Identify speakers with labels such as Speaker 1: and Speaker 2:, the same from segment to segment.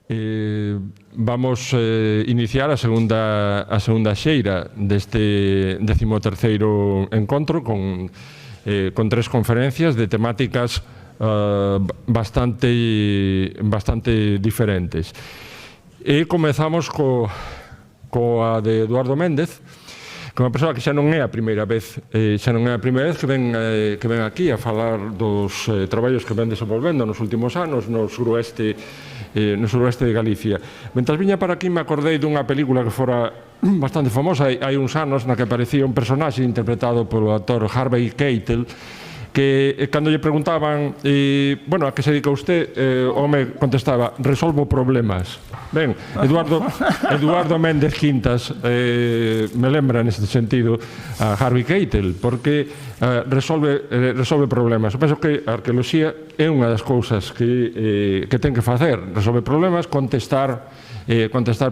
Speaker 1: Vamos iniciar a segunda xeira deste 13º encontro con 3 conferencias de temáticas bastante diferentes. E comezamos coa de Eduardo Méndez, que é unha persoa que xa non é a primeira vez que ven aquí a falar dos traballos que ven desenvolvendo nos últimos anos no suroeste de Galicia. Mentre viña para aquí me acordei dunha película que fora bastante famosa hai uns anos, na que aparecía un personaxe interpretado polo actor Harvey Keitel, que cando lle preguntaban a que se dedica usted, o home contestaba: resolvo problemas. Ben, Eduardo Méndez Quintas me lembra neste sentido a Harvey Keitel, porque resolve problemas. Eu penso que a arqueoloxía é unha das cousas que ten que facer, resolve problemas, contestar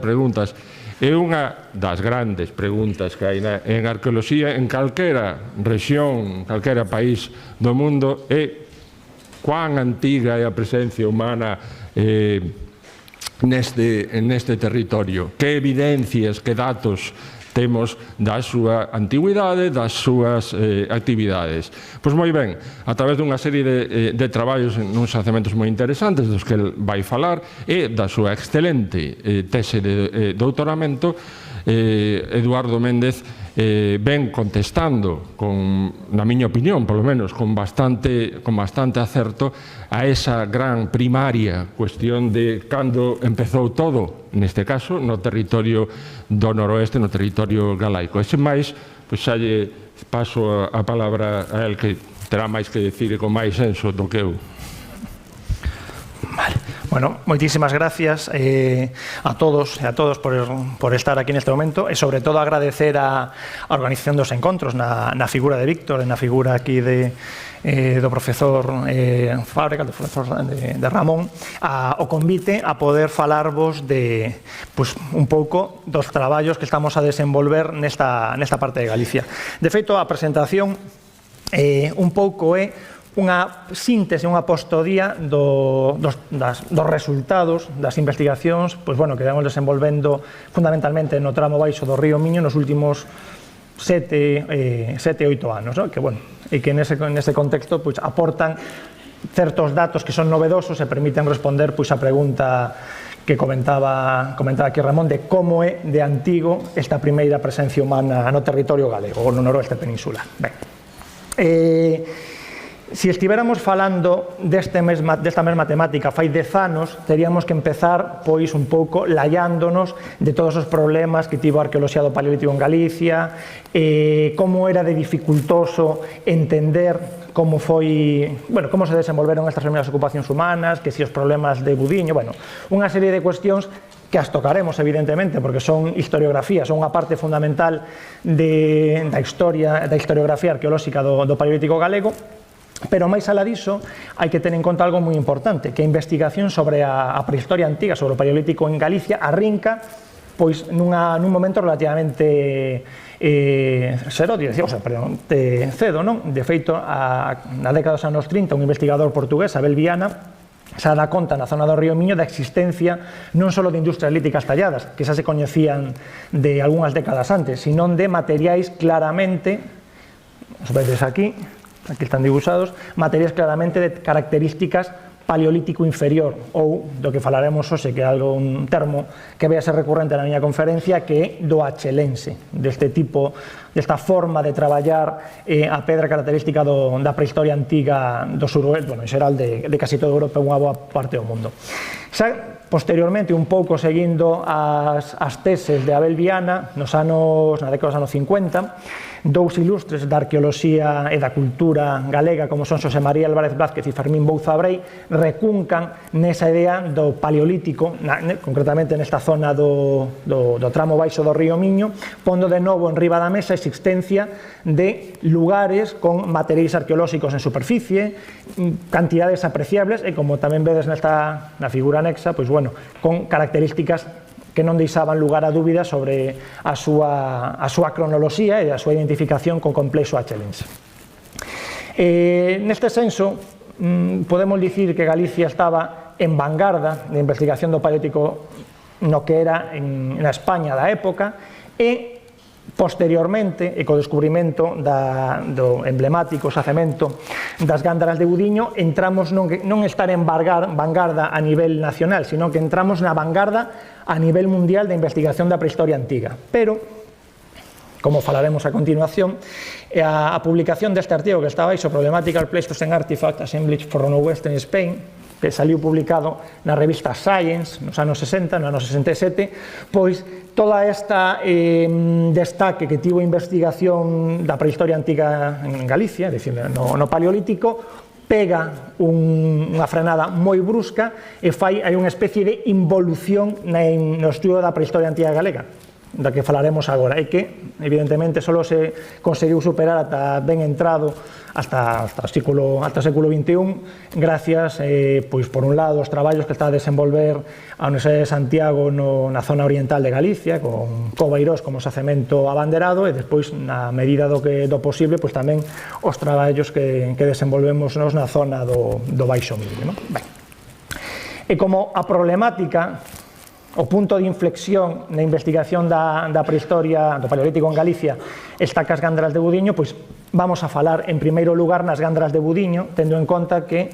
Speaker 1: preguntas. É unha das grandes preguntas que hai en arqueoloxía en calquera rexión, calquera país do mundo, é cuán antiga é a presencia humana neste territorio, que evidencias, que datos temos da súa antigüidade, das súas actividades. Pois moi ben, a través dunha serie de traballos nuns xacementos moi interesantes dos que el vai falar e da súa excelente tese de doutoramento, Eduardo Méndez ven contestando, na miña opinión, polo menos, con bastante acerto a esa gran primaria cuestión de cando empezou todo, neste caso, no territorio do noroeste, no territorio galaico. E sen máis, pois xa lle paso a palabra a el, que terá máis que decir e con máis senso do que eu.
Speaker 2: Vale. Bueno, moitísimas gracias a todos e a todos por estar aquí neste momento e, sobre todo, agradecer a organización dos encontros na figura de Víctor, na figura aquí do profesor Fábrega, do profesor de Ramón, o convite a poder falarvos de un pouco dos traballos que estamos a desenvolver nesta parte de Galicia. De feito, a presentación un pouco é unha síntese, unha postodía dos resultados das investigacións que vamos desenvolvendo fundamentalmente no tramo baixo do río Miño nos últimos 7-8 anos, que nese contexto aportan certos datos que son novedosos e permiten responder a pregunta que comentaba aquí Ramón, de como é de antigo esta primeira presencia humana no territorio galego, ou no noroeste peninsular. Si estivéramos falando desta mesma temática fai 10 anos, teríamos que empezar un pouco laiándonos de todos os problemas que tivo a arqueoloxía do Paleolítico en Galicia, como era de dificultoso entender como se desenvolveron estas primeiras ocupacións humanas, que si os problemas de Budiño, unha serie de cuestións que as tocaremos, evidentemente, porque son historiografía, son unha parte fundamental da historiografía arqueolóxica do Paleolítico galego. Pero máis alá diso, hai que ter en conta algo moi importante, que a investigación sobre a prehistoria antiga, sobre o Paleolítico en Galicia, arrinca nun momento relativamente cedo, non? De feito, na década dos anos 30, un investigador portugués, Abel Viana, xa dá conta na zona do río Miño da existencia non só de industrias líticas talladas, que xa se coñecían de algunhas décadas antes, sino de materiais claramente, os vedes aquí están dibuixados, materiais claramente de características paleolítico inferior, ou do que falaremos hoxe, que é un termo que vai a ser recurrente na miña conferencia, que é do achelense, desta forma de traballar a pedra característica da prehistoria antiga do suroeste, en xeral de casi toda Europa e unha boa parte do mundo. Xa posteriormente, un pouco seguindo as teses de Abel Viana, na década dos anos 50, dous ilustres da arqueoloxía e da cultura galega, como son Xosé María Álvarez Blázquez e Fermín Bouza Brei, recuncan nesa idea do Paleolítico, concretamente nesta zona do tramo baixo do río Miño, pondo de novo en riba da mesa a existencia de lugares con materiais arqueolóxicos en superficie, cantidades apreciables e, como tamén vedes na figura anexa, con características que non deixaban lugar a dúbidas sobre a súa cronoloxía e a súa identificación con complexo achelense. Neste senso, podemos dicir que Galicia estaba en vanguarda de investigación do Paleolítico no que era na España da época, e posteriormente, e co descubrimento do emblemático xacemento das Gándaras de Budiño, entramos non estar en vanguarda a nivel nacional, sino que entramos na vanguarda a nivel mundial de investigación da prehistoria antiga. Pero, como falaremos a continuación, a publicación deste artigo que está baixo, Problematical Pleistocene Artifact Assemblage for Western Spain, que saliu publicado na revista Science nos anos 60, no ano 67, pois toda esta destaque que tivo a investigación da prehistoria antiga en Galicia, é dicir, no Paleolítico, pega unha frenada moi brusca e hai unha especie de involución no estudo da prehistoria antiga galega, da que falaremos agora, e que, evidentemente, só se conseguiu superar ata ben entrado hasta o século XXI, gracias, pois, por un lado, os traballos que está a desenvolver a Universidade de Santiago na zona oriental de Galicia, con Covairós como xacemento abanderado, e despois, na medida do posible, pois tamén os traballos que desenvolvemos nos na zona do Baixo Miño. E como a problemática, o punto de inflexión na investigación da prehistoria do Paleolítico en Galicia está cas Gándaras de Budiño, pois vamos a falar en primeiro lugar nas Gándaras de Budiño, tendo en conta que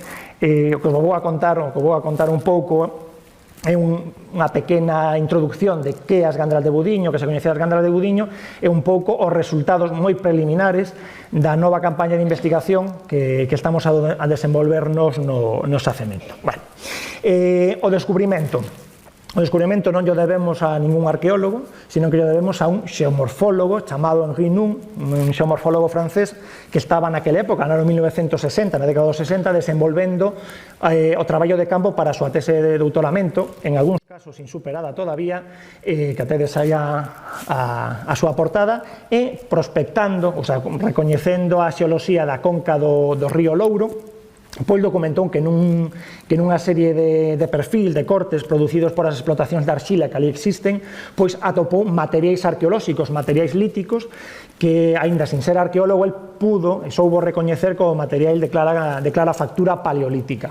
Speaker 2: o que vos vou a contar un pouco é unha pequena introducción de que as Gándaras de Budiño, que se coñece as Gándaras de Budiño, é un pouco os resultados moi preliminares da nova campaña de investigación que estamos a desenvolvernos no xacemento. O descubrimento non lle debemos a ningún arqueólogo, sino que lle debemos a un xeomorfólogo chamado Henri Nun, un xeomorfólogo francés que estaba naquela época, no ano 1960, na década dos 60, desenvolvendo o traballo de campo para a súa tese de doutoramento, en algúns casos insuperada todavía, que tedes aí a súa portada, e prospectando, o sea, recoñecendo a xeoloxía da conca do río Louro, pois documentou que nunha serie de perfil, de cortes producidos por as explotacións de arxila que ali existen, pois atopou materiais arqueolóxicos, materiais líticos, que, aínda sin ser arqueólogo, el pudo e soubo recoñecer como material de clara factura paleolítica.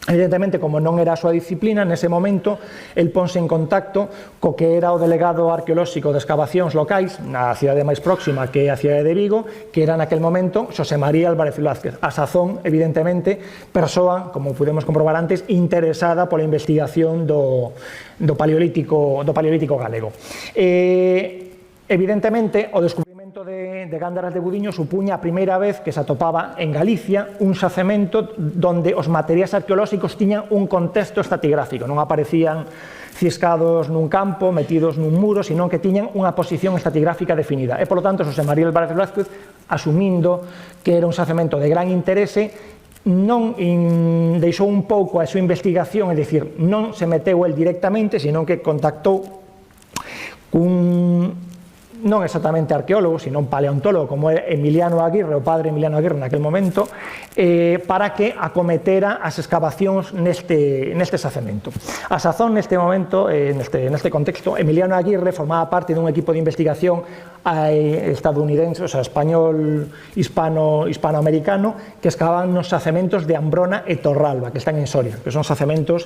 Speaker 2: Evidentemente, como non era a súa disciplina, nese momento, el ponse en contacto co que era o delegado arqueolóxico de excavacións locais na cidade máis próxima, que é a cidade de Vigo, que era naquel momento Xosé María Álvarez Velázquez. A sazón, evidentemente, persoa, como pudemos comprobar antes, interesada pola investigación do Paleolítico galego. Evidentemente, o descubrimento de Gándaras de Budiño supuña a primeira vez que se atopaba en Galicia un xacemento donde os materiais arqueolóxicos tiñan un contexto estratigráfico, non aparecían ciscados nun campo, metidos nun muro, sino que tiñan unha posición estratigráfica definida. E, polo tanto, Xosé María Álvarez Velázquez, asumindo que era un xacemento de gran interese, non deixou un pouco a súa investigación, é dicir, non se meteu el directamente, sino que contactou cun non exactamente arqueólogo, sino un paleontólogo como é Emiliano Aguirre, o padre Emiliano Aguirre naquel momento, para que acometera as excavacións neste xacemento. A sazón, neste momento, neste contexto, Emiliano Aguirre formaba parte dun equipo de investigación estadounidense, o sea, español, hispanoamericano, que excavaban nos xacementos de Ambrona e Torralba, que están en Soria, que son xacementos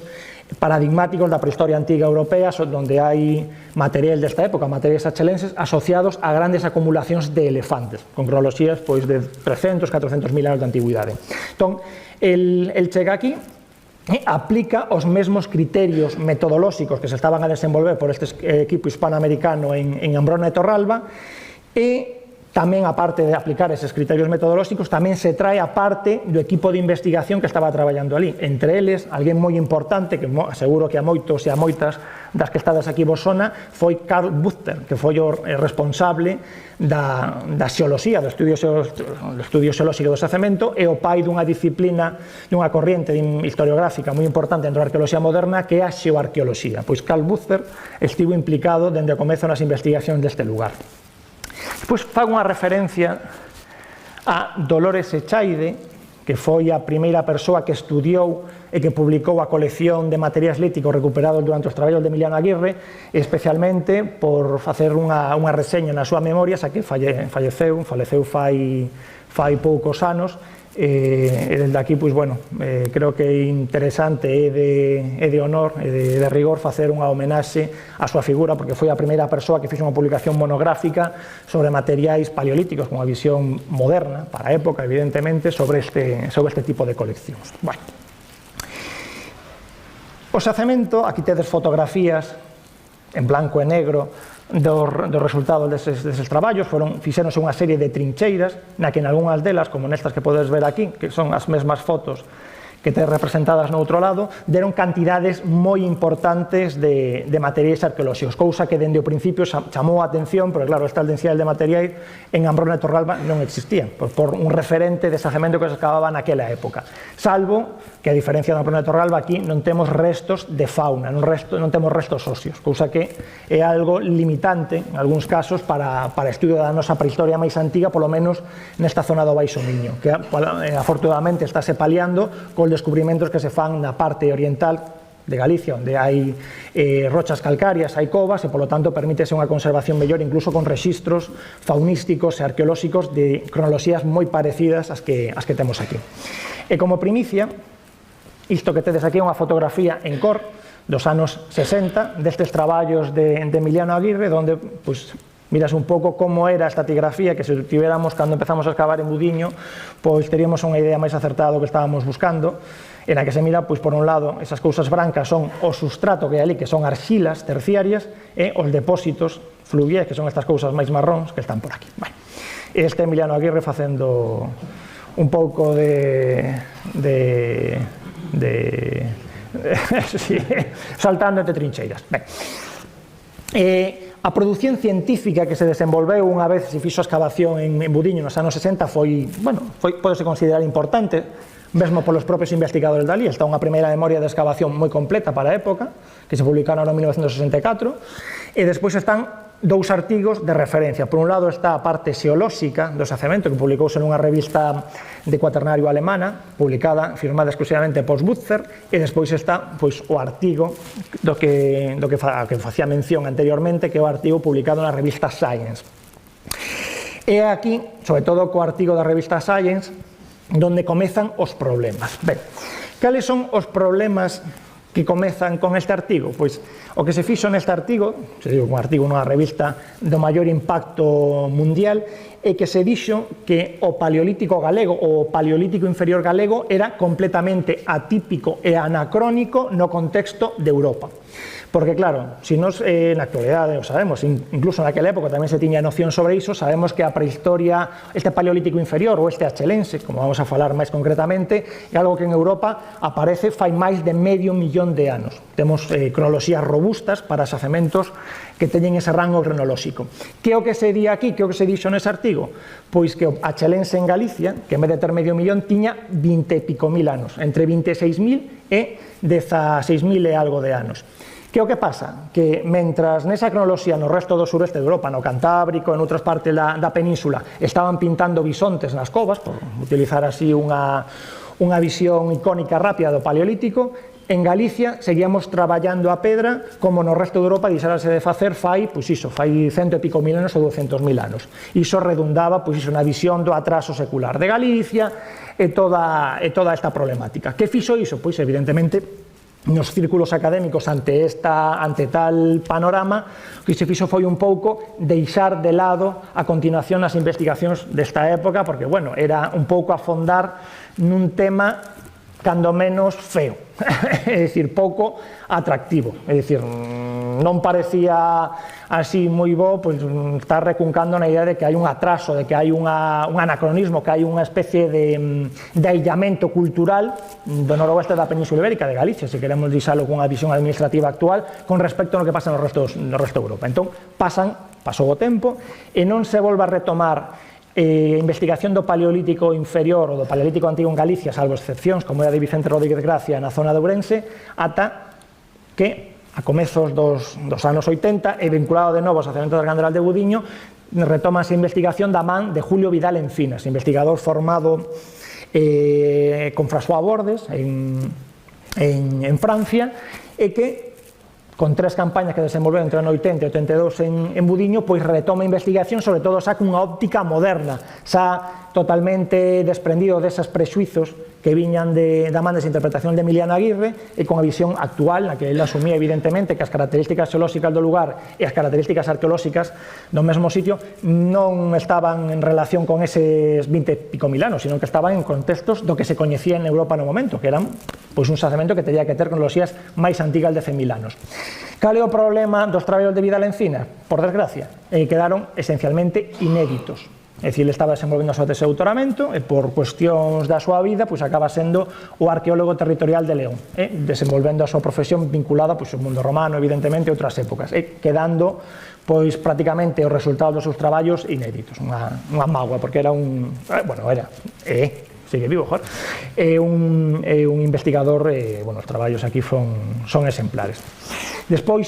Speaker 2: paradigmáticos da prehistoria antiga europea, donde hai material desta época, materiais achelenses, asociados a grandes acumulacións de elefantes, con cronoloxías de 300, 400 mil anos de antigüidade. Entón, el chega aquí e aplica os mesmos criterios metodolóxicos que se estaban a desenvolver por este equipo hispanoamericano en Ambrona e Torralba, e tamén, aparte de aplicar eses criterios metodolóxicos, tamén se trae a parte do equipo de investigación que estaba traballando ali. Entre eles, alguén moi importante, que aseguro que a moitos e a moitas das que estades aquí vos sona, foi Carl Buchter, que foi o responsable da xeoloxía, do estudio xeolóxico do xacemento, e o pai dunha disciplina, dunha corriente historiográfica moi importante dentro da arqueoloxía moderna, que é a xeoarqueoloxía. Pois Carl Buchter estivo implicado dende o comezo nas investigacións deste lugar. Despois fago unha referencia a Dolores Echaide, que foi a primeira persoa que estudiou e que publicou a colección de materiais líticos recuperados durante os traballos de Emiliano Aguirre, especialmente por facer unha reseña na súa memoria, xa que faleceu fai poucos anos, e desde aquí, pois, bueno, creo que é interesante e de honor e de rigor facer unha homenaxe á súa figura, porque foi a primeira persoa que fixo unha publicación monográfica sobre materiais paleolíticos con unha visión moderna, para a época, evidentemente, sobre este tipo de coleccións. Bueno. O xacemento, aquí tedes fotografías en blanco e negro dos resultados deses traballos, fixéronse unha serie de trincheiras, na que en algunhas delas, como nestas que podes ver aquí, que son as mesmas fotos que te representadas no outro lado, deron cantidades moi importantes de materiais arqueolóxicos, cousa que dende o principio chamou a atención, porque claro, estas densidades de materiais en Ambrón e Torralba non existían, por un referente de xacemento que se excavaba naquela época, salvo que a diferencia de Ambrón e Torralba aquí non temos restos de fauna, non temos restos óseos, cousa que é algo limitante en algúns casos para estudio da nosa prehistoria máis antiga, polo menos nesta zona do Baixo Miño, que afortunadamente estáse paliando con descubrimentos que se fan na parte oriental de Galicia, onde hai rochas calcarias, hai covas, e polo tanto permítese unha conservación mellor, incluso con rexistros faunísticos e arqueolóxicos de cronoloxías moi parecidas ás que temos aquí. E como primicia, isto que tedes aquí é unha fotografía en cor dos anos 60 destes traballos de Emiliano Aguirre, onde, pois, miras un pouco como era a estratigrafía, que se tivéramos cando empezamos a excavar en Budiño, pois teríamos unha idea máis acertada do que estábamos buscando, en a que se mira, pois, por un lado, esas cousas brancas son o sustrato que hai ali, que son arxilas terciarias, e os depósitos fluviais, que son estas cousas máis marróns, que están por aquí. Bueno, este Emiliano Aguirre facendo un pouco sí, saltando entre trincheiras. Ben, a produción científica que se desenvolveu unha vez se fixo a excavación en Budiño nos anos 60 podese considerar importante, mesmo polos propios investigadores dali. Está unha primeira memoria de excavación moi completa para a época, que se publicaron en 1964, e despois están dous artigos de referencia. Por un lado está a parte xeolóxica do xacemento, que publicouse nunha revista de cuaternario alemana, publicada, firmada exclusivamente por Butzer, e despois está, pois, o artigo do que facía mención anteriormente, que é o artigo publicado na revista Science. E aquí, sobre todo co artigo da revista Science, donde comezan os problemas. Ben, cales son os problemas que comezan con este artigo? Pois o que se fixo neste artigo, se digo un artigo nunha revista do maior impacto mundial, é que se dixo que o paleolítico galego ou o paleolítico inferior galego era completamente atípico e anacrónico no contexto de Europa. Porque claro, si nos na actualidade o sabemos, incluso naquela época tamén se tiña noción sobre iso, sabemos que a prehistoria, este paleolítico inferior ou este achelense, como vamos a falar máis concretamente, é algo que en Europa aparece fai máis de medio millón de anos. Temos cronoloxías robustas para xacementos que teñen ese rango cronolóxico. Que é o que se di aquí, que é o que se dixo nese artigo? Pois que o achelense en Galicia, que en vez de ter medio millón, tiña 20 e pico mil anos, entre 26.000 e 16.000 e algo de anos. Que o que pasa? Que mentras nesa cronoloxía no resto do sureste de Europa, no Cantábrico, en outras partes da península, estaban pintando bisontes nas covas, por utilizar así unha visión icónica rápida do paleolítico, en Galicia seguíamos traballando a pedra como no resto de Europa deixarase de facer fai 100 e pico mil anos ou 200.000 anos. Iso redundaba na visión do atraso secular de Galicia e toda esta problemática. Que fixo iso? Pois evidentemente nos círculos académicos ante tal panorama, o que se fixo foi un pouco deixar de lado a continuación as investigacións desta época, porque, bueno, era un pouco afondar nun tema cando menos feo, é dicir, pouco atractivo, é dicir, non parecía así moi bo, pois estar recuncando na idea de que hai un atraso, de que hai un anacronismo, que hai unha especie de aillamento cultural do noroeste da Península Ibérica, de Galicia, se queremos dixalo cunha visión administrativa actual, con respecto ao que pasa no resto de Europa. Entón, pasou o tempo e non se volve a retomar investigación do paleolítico inferior ou do paleolítico antigo en Galicia, salvo excepcións, como era de Vicente Rodríguez Gracia na zona de Ourense, ata que a comezos dos anos 80 e vinculado de novo ao xacemento das Ganderal de Budiño, retoma esa investigación da man de Julio Vidal Encinas, investigador formado con François Bordes en Francia, e que con 3 campañas que desenvolveron entre o 80 e 82 en Budiño, pois retoma a investigación, sobre todo xa cunha óptica moderna, xa totalmente desprendido desas prexuizos que viñan da man desa interpretación de Emiliano Aguirre e con a visión actual, na que ele asumía evidentemente que as características xeolóxicas do lugar e as características arqueolóxicas do mesmo sitio non estaban en relación con eses 20 e pico mil anos, sino que estaban en contextos do que se coñecía en Europa no momento, que eran pois un xacemento que tería que ter cronoloxías máis antigas de 100.000 anos. Cal é o problema dos traballos de Vidal Encinas? Por desgracia, quedaron esencialmente inéditos. É dicir, ele estaba desenvolvendo o seu tese de doutoramento e por cuestións da súa vida pois acaba sendo o arqueólogo territorial de León, desenvolvendo a súa profesión vinculada pois ao mundo romano, evidentemente, e outras épocas, quedando pois prácticamente os resultados dos seus traballos inéditos, unha mágoa, porque era un, sigue vivo, joder, é un investigador, os traballos aquí son exemplares. Despois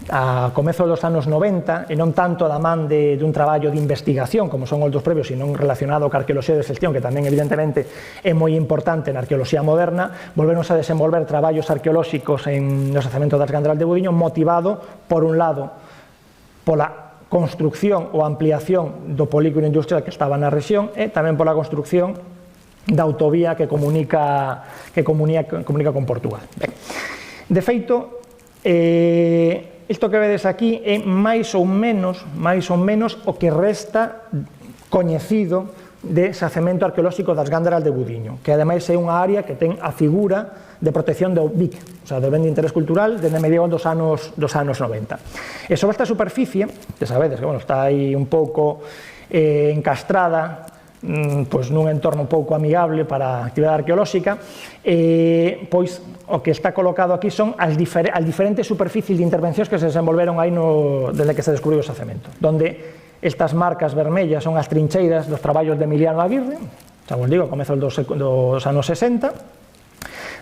Speaker 2: a comezo dos anos 90, e non tanto da man dun traballo de investigación como son os dos previos, sino relacionado ca arqueoloxía de xestión, que tamén evidentemente é moi importante na arqueoloxía moderna, volvernos a desenvolver traballos arqueolóxicos no xacemento das Gandras de Budiño, motivado, por un lado, pola construcción ou ampliación do polígono industrial que estaba na rexión e tamén pola construcción da autovía que comunica con Portugal. Ben, de feito, isto que vedes aquí é máis ou menos o que resta coñecido de xacemento arqueolóxico das Gándaras de Budiño, que ademais é unha área que ten a figura de protección do BIC, o sea, do ben de interés cultural, desde mediados dos anos 90. E sobre esta superficie, que sabedes que está aí un pouco encastrada, pois nun entorno un pouco amigable para a actividade arqueolóxica, pois o que está colocado aquí son as diferentes superficies de intervencións que se desenvolveron aí desde que se descubriu o xacemento, donde estas marcas vermellas son as trincheiras dos traballos de Emiliano Aguirre, xa vos digo, a comezos dos anos 60.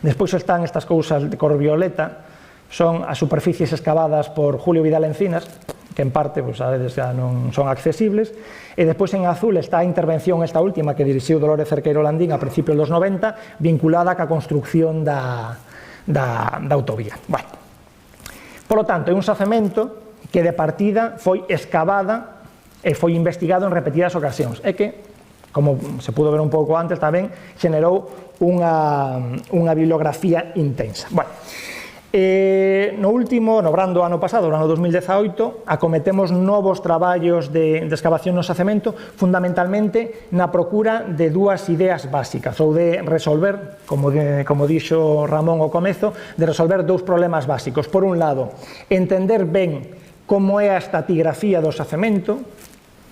Speaker 2: Despois están estas cousas de cor violeta, son as superficies excavadas por Julio Vidal Encinas, que en parte, a veces xa non son accesibles, e despois en azul está a intervención esta última que dirixiu Dolores Cerqueiro Landín a principios dos 90, vinculada ca construcción da autovía. Bueno, polo tanto, é un xacemento que de partida foi excavada e foi investigado en repetidas ocasións, e que, como se pudo ver un pouco antes, tamén xenerou unha bibliografía intensa. Bueno, no brando ano pasado, no ano 2018, acometemos novos traballos de excavación no xacemento, fundamentalmente na procura de dúas ideas básicas, ou de resolver, como dixo Ramón ao comezo, de resolver dous problemas básicos. Por un lado, entender ben como é a estratigrafía do xacemento,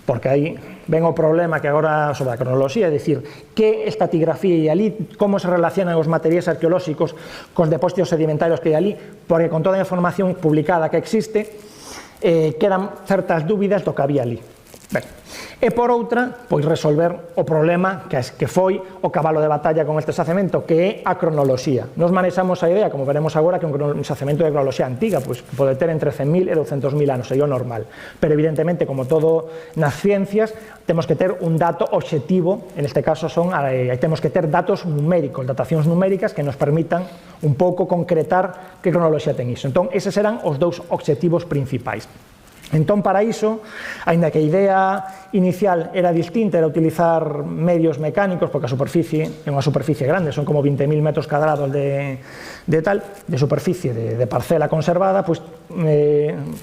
Speaker 2: porque aí ven o problema que agora sobre a cronoloxía, é dicir, que estratigrafía hai ali, como se relacionan os materiais arqueolóxicos cos depósitos sedimentarios que hai ali, porque con toda a información publicada que existe, quedan certas dúbidas do que había ali. Ben, e por outra, pois resolver o problema que foi o cabalo de batalla con este xacemento, que é a cronoloxía. Nos manexamos a idea, como veremos agora, que un xacemento de cronoloxía antiga, pois pode ter entre 100.000 e 200.000 anos, sería o normal. Pero evidentemente, como todo nas ciencias, temos que ter un dato obxectivo, en este caso temos que ter datos numéricos, datacións numéricas que nos permitan un pouco concretar que cronoloxía ten iso. Entón, eses eran os dous obxectivos principais. Entón, para iso, aínda que a idea inicial era distinta, era utilizar medios mecánicos, porque a superficie é unha superficie grande, son como 20.000 metros cadrados de superficie de parcela conservada, pois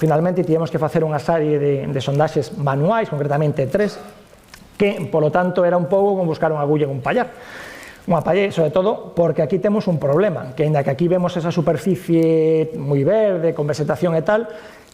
Speaker 2: finalmente tivemos que facer unha serie de sondaxes manuais, concretamente 3, que, polo tanto, era un pouco como buscar unha agulla en un pallar. Unha pallé, sobre todo, porque aquí temos un problema, que aínda que aquí vemos esa superficie moi verde, con vegetación e tal,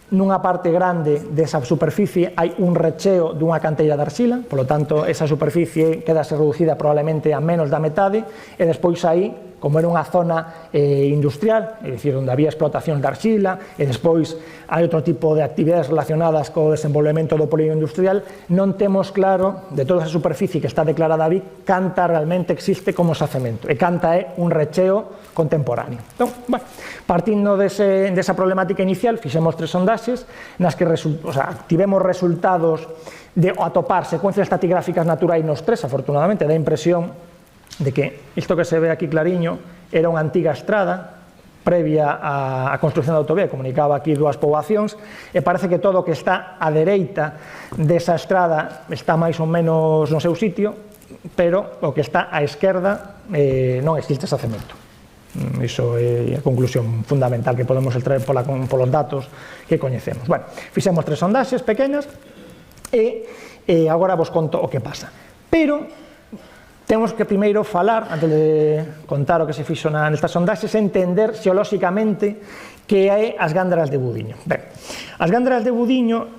Speaker 2: nunha parte grande desa superficie hai un recheo dunha canteira de arxila, polo tanto, esa superficie quedase reducida probablemente a menos da metade, e despois aí, como era unha zona industrial, é dicir, onde había explotacións de arxila, e despois hai outro tipo de actividades relacionadas co desenvolvemento do polígono industrial, non temos claro, de toda esa superficie que está declarada BIC, canta realmente existe como xacemento, e canta é un recheo contemporáneo. Entón, bueno, partindo desa problemática inicial, fixemos 3 sondaxes, nas que tivemos resultados de atopar secuencias estratigráficas naturais nos 3, afortunadamente, dá impresión de que isto que se ve aquí clariño era unha antiga estrada, previa á construción da autovía, comunicaba aquí dúas poboacións, e parece que todo o que está á dereita desa estrada está máis ou menos no seu sitio, pero o que está á esquerda non existe ese cemento. Iso é a conclusión fundamental que podemos extraer polos datos que coñecemos. Bueno, fixemos 3 sondaxes pequenas e agora vos conto o que pasa. Pero temos que primeiro falar, antes de contar o que se fixo nestas sondaxes, entender xeolóxicamente que é as gándaras de Budiño. Ben, as gándaras de Budiño,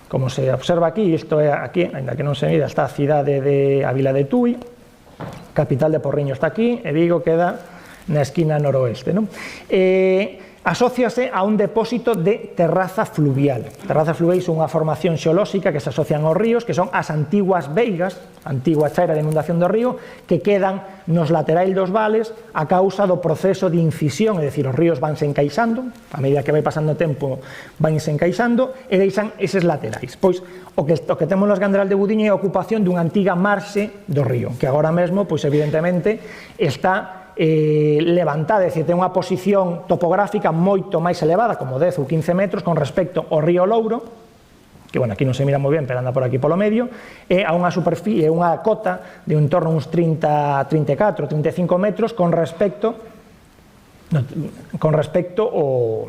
Speaker 2: como se observa aquí, isto é aquí, ainda que non se mira, está a cidade de a vila de Tui, capital de Porriño está aquí, e Vigo queda na esquina noroeste, non? Asóciase a un depósito de terraza fluvial. Terraza fluvial é unha formación xeolóxica que se asocian aos ríos, que son as antiguas veigas, antigua chaira de inundación do río, que quedan nos laterais dos vales a causa do proceso de incisión, é dicir, os ríos vanse encaixando, a medida que vai pasando o tempo vanse encaixando, e deixan eses laterais. Pois o que temos nas gándaras de Budiño é a ocupación dunha antiga marxe do río, que agora mesmo, pois evidentemente, está levantada, é dicir, ten unha posición topográfica moito máis elevada, como 10 ou 15 metros, con respecto ao río Louro, que, bueno, aquí non se mira moi ben, pero anda por aquí polo medio, e a unha superficie, unha cota de un torno uns 34, 35 metros con respecto ao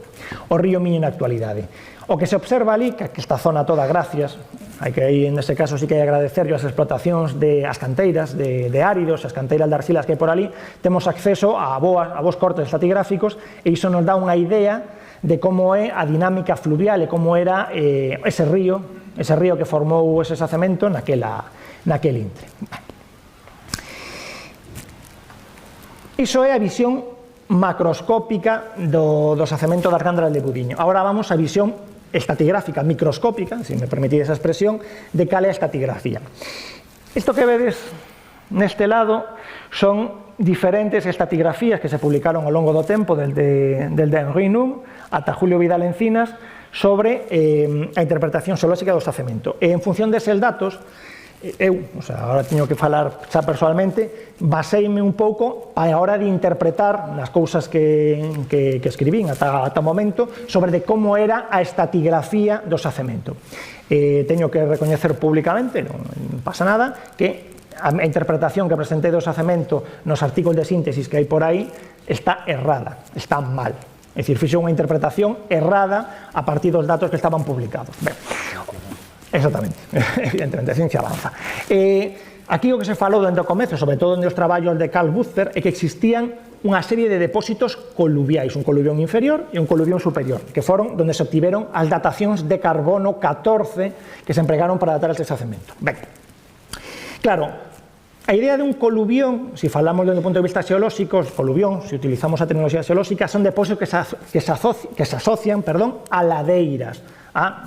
Speaker 2: río Miño na actualidade. O que se observa ali, que esta zona toda, gracias, hai que aí, neste caso, sí que hai que agradecerlo as explotacións das canteiras de áridos, as canteiras de arxilas que hai por ali, temos acceso a bons cortes estratigráficos, e iso nos dá unha idea de como é a dinámica fluvial e como era ese río que formou ese xacemento naquel intre. Iso é a visión macroscópica do xacemento das gándaras de Budiño. Agora vamos á visión estratigráfica, microscópica, se me permitís esa expresión, de cal é a estratigrafía. Isto que vedes neste lado son diferentes estratigrafías que se publicaron ao longo do tempo, desde Henri Nun ata Julio Vidal Encinas, sobre a interpretación xeolóxica do xacemento. E en función deses datos, agora teño que falar xa persoalmente, baseime un pouco a hora de interpretar nas cousas que escribín ata o momento sobre de como era a estratigrafía do xacemento. Teño que recoñecer públicamente, non pasa nada, que a interpretación que presentei do xacemento nos artigos de síntesis que hai por aí está errada, está mal. É dicir, fixe unha interpretación errada a partir dos datos que estaban publicados. Ben, exactamente, evidentemente, a ciencia avanza. Aquí o que se falou dentro do comezo, sobre todo nos traballos de Carl Butzer, é que existían unha serie de depósitos coluviais, un coluvión inferior e un coluvión superior, que foron donde se obtiveron as datacións de carbono 14 que se empregaron para datar este xacemento. Ben, claro, a idea de un coluvión, se falamos desde o punto de vista xeolóxico, os coluvións, se utilizamos a tecnoloxía xeolóxica, son depósitos que se asocian a ladeiras,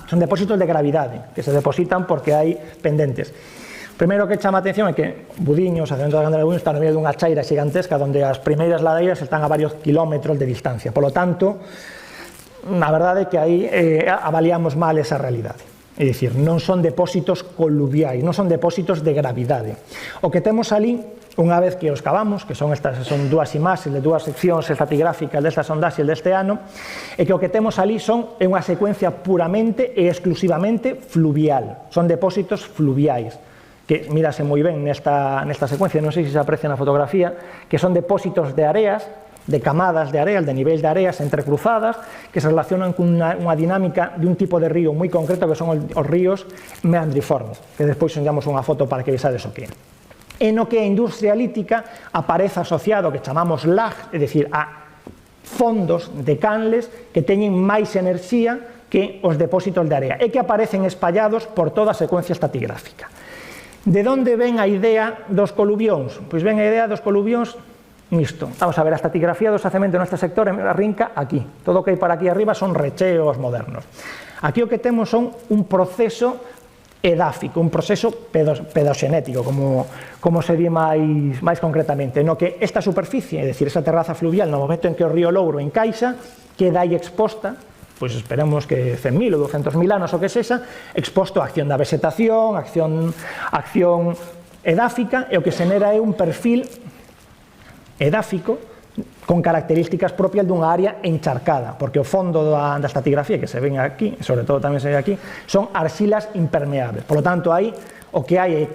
Speaker 2: son depósitos de gravidade, que se depositan porque hai pendentes. O primeiro que chama a atención é que Budiño, o xacemento da Gándaras de Budiño, está no medio dunha chaira xigantesca onde as primeiras ladeiras están a varios kilómetros de distancia. Por lo tanto, a verdade é que aí avaliamos mal esa realidade. É dicir, non son depósitos coluviais, non son depósitos de gravidade. O que temos ali, unha vez que os cavamos, que son dúas imaxes de dúas seccións estratigráficas desta sondaxe deste ano, é que o que temos ali é unha secuencia puramente e exclusivamente fluvial. Son depósitos fluviais, que mírase moi ben nesta secuencia, non sei se se aprecia na fotografía, que son depósitos de areas, de camadas de areas, de nivel de areas entrecruzadas, que se relacionan con unha dinámica de un tipo de río moi concreto, que son os ríos meandriformes, que despois enviamos unha foto para que vexades o que é. E no que a industria lítica aparece asociado, que chamamos lag, é dicir, a fondos de canles que teñen máis enerxía que os depósitos de area, e que aparecen espallados por toda a secuencia estratigráfica. De onde ven a idea dos coluvións? Pois ven a idea dos coluvións nisto. Vamos a ver, a estratigrafía do xacemento neste sector arrinca aquí. Todo o que hai para aquí arriba son recheos modernos. Aquí o que temos son un proceso edáfico, un proceso pedoxenético, como se di máis concretamente, no que esta superficie, é dicir, esa terraza fluvial, no momento en que o río Louro encaixa, queda aí exposta, pois esperamos que 100.000 ou 200.000 anos o que sexa, exposto a acción da vegetación, acción edáfica, e o que xenera é un perfil edáfico con características propias dunha área encharcada, porque o fondo da estratigrafía que se ven aquí, sobre todo tamén se ve aquí, son arxilas impermeables. Por lo tanto, aí o que hai é